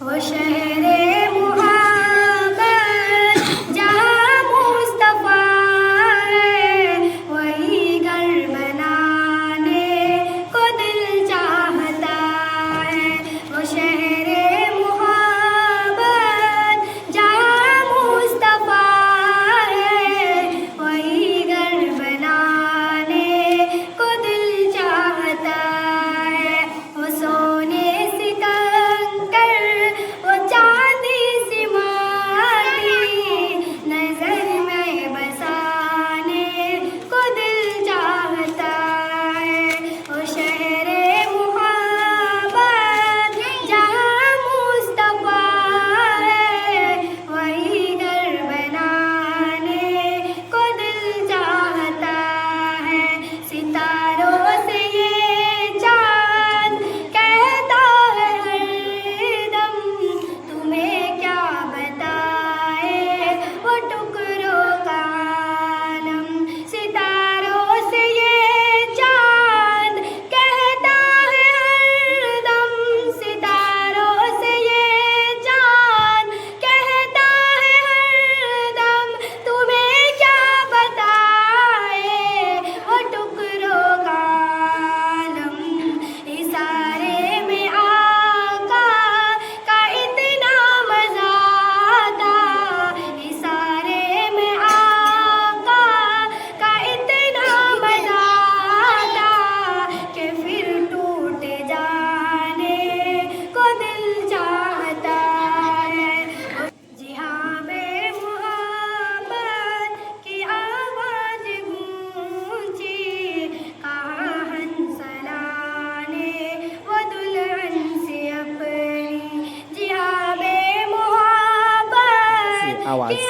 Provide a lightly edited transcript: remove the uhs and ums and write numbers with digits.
वो शहरे मुहब्बत जहाँ मुस्तफा है, वही घर बनाने को दिल चाहता है। वो शहरे मुहब्बत जहाँ मुस्तफा है, वही घर बनाने को दिल चाहता है। वो सोने सी कंकर, वो चांदी सी माटी, नजर में बसाने को दिल चाहता है। वो शहरे मुहब्बत जहाँ मुस्तफा है, वही घर बनाने को दिल चाहता है। सितारों से ये चाँद कहता है हरदम, तुम्हें क्या बताए वो टुकड़ों का आलम। सितारों से ये चाँद कहता है हरदम, सितारों से ये चाँद कहता है हरदम, तुम्हें क्या बताए वो टुकड़ों का आलम। इशारे में आका का इतना मजा आता, इशारे में आका का इतना मजा आता कि फिर टूट जाने को दिल चाहता है। जी हाँ, बेमुहब्बत की आवाज गूंजी, कहाँ हंसलाने वो दुल्हन से अपनी। जी हाँ, बेमुहब्बत आवाज की